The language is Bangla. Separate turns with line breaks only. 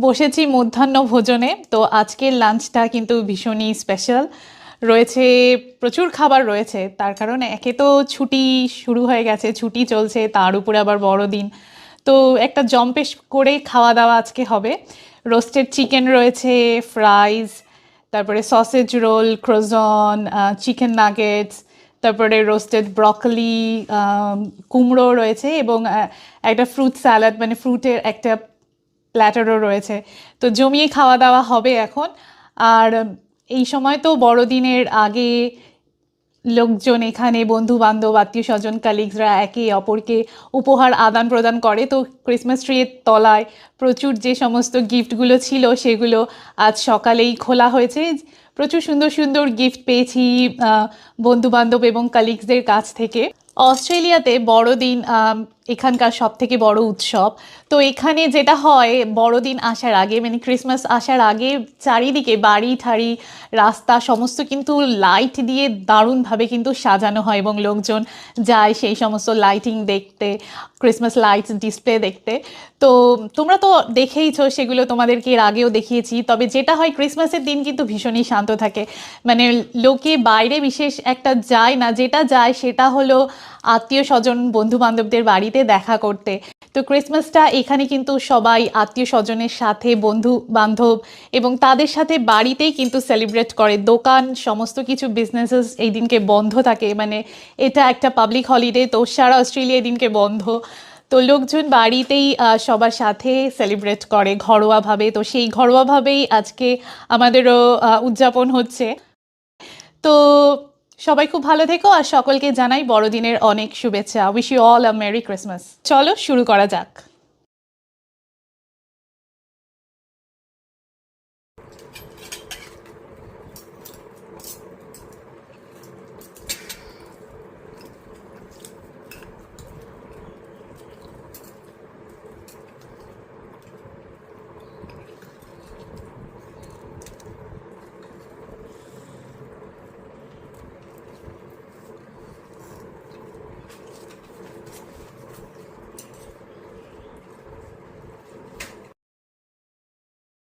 বসেছি মধ্যাহ্ন ভোজনে। তো আজকের লাঞ্চটা কিন্তু ভীষণই স্পেশাল। রয়েছে, প্রচুর খাবার রয়েছে। তার কারণ একে তো ছুটি শুরু হয়ে গেছে, ছুটি চলছে, তার উপরে আবার বড়দিন। তো একটা জম্পেশ করে খাওয়া দাওয়া আজকে হবে। রোস্টেড চিকেন রয়েছে, ফ্রাইজ, তারপরে সসেজ রোল, ক্রোজন, চিকেন নাগেটস, তারপরে রোস্টেড ব্রকলি, কুমড়ো রয়েছে এবং একটা ফ্রুট স্যালাড, মানে ফ্রুটের একটা প্ল্যাটারও রয়েছে। তো জমিয়ে খাওয়া দাওয়া হবে এখন। আর এই সময় তো বড়দিনের আগে লোকজন এখানে, বন্ধু বান্ধব, আত্মীয় স্বজন, কালিগসরা একে অপরকে উপহার আদান প্রদান করে। তো ক্রিসমাস ট্রির তলায় প্রচুর যে সমস্ত গিফটগুলো ছিল সেগুলো আজ সকালেই খোলা হয়েছে। প্রচুর সুন্দর সুন্দর গিফট পেয়েছি বন্ধু বান্ধব এবং কালিগসদের কাছ থেকে। অস্ট্রেলিয়াতে বড়দিন এখানকার সব থেকে বড় উৎসব। তো এখানে যেটা হয়, বড়দিন আসার আগে মানে ক্রিসমাস আসার আগে চারিদিকে বাড়ি ঠাড়ি, রাস্তা সমস্ত কিন্তু লাইট দিয়ে দারুণভাবে কিন্তু সাজানো হয় এবং লোকজন যায় সেই সমস্ত লাইটিং দেখতে, ক্রিসমাস লাইটস ডিসপ্লে দেখতে। তো তোমরা তো দেখেইছো, সেগুলো তোমাদেরকে এর আগেও দেখিয়েছি। তবে যেটা হয়, ক্রিসমাসের দিন কিন্তু ভীষণই শান্ত থাকে। মানে লোকে বাইরে বিশেষ একটা যায় না, যেটা যায় সেটা হলো আত্মীয় স্বজন, বন্ধু বান্ধবদের বাড়িতে দেখা করতে। তো ক্রিসমাসটা এখানে কিন্তু সবাই আত্মীয় স্বজনের সাথে, বন্ধু বান্ধব এবং তাদের সাথে বাড়িতেই কিন্তু সেলিব্রেট করে। দোকান সমস্ত কিছু বিজনেসেস এই দিনকে বন্ধ থাকে, মানে এটা একটা পাবলিক হলিডে, তো সারা অস্ট্রেলিয়া এই দিনকে বন্ধ। তো লোকজন বাড়িতেই সবার সাথে সেলিব্রেট করে ঘরোয়াভাবে। তো সেই ঘরোয়াভাবেই আজকে আমাদেরও উদযাপন হচ্ছে। তো সবাই খুব ভালো থেকো আর সকলকে জানাই বড়দিনের অনেক শুভেচ্ছা। Wish you all a merry Christmas. চলো শুরু করা যাক।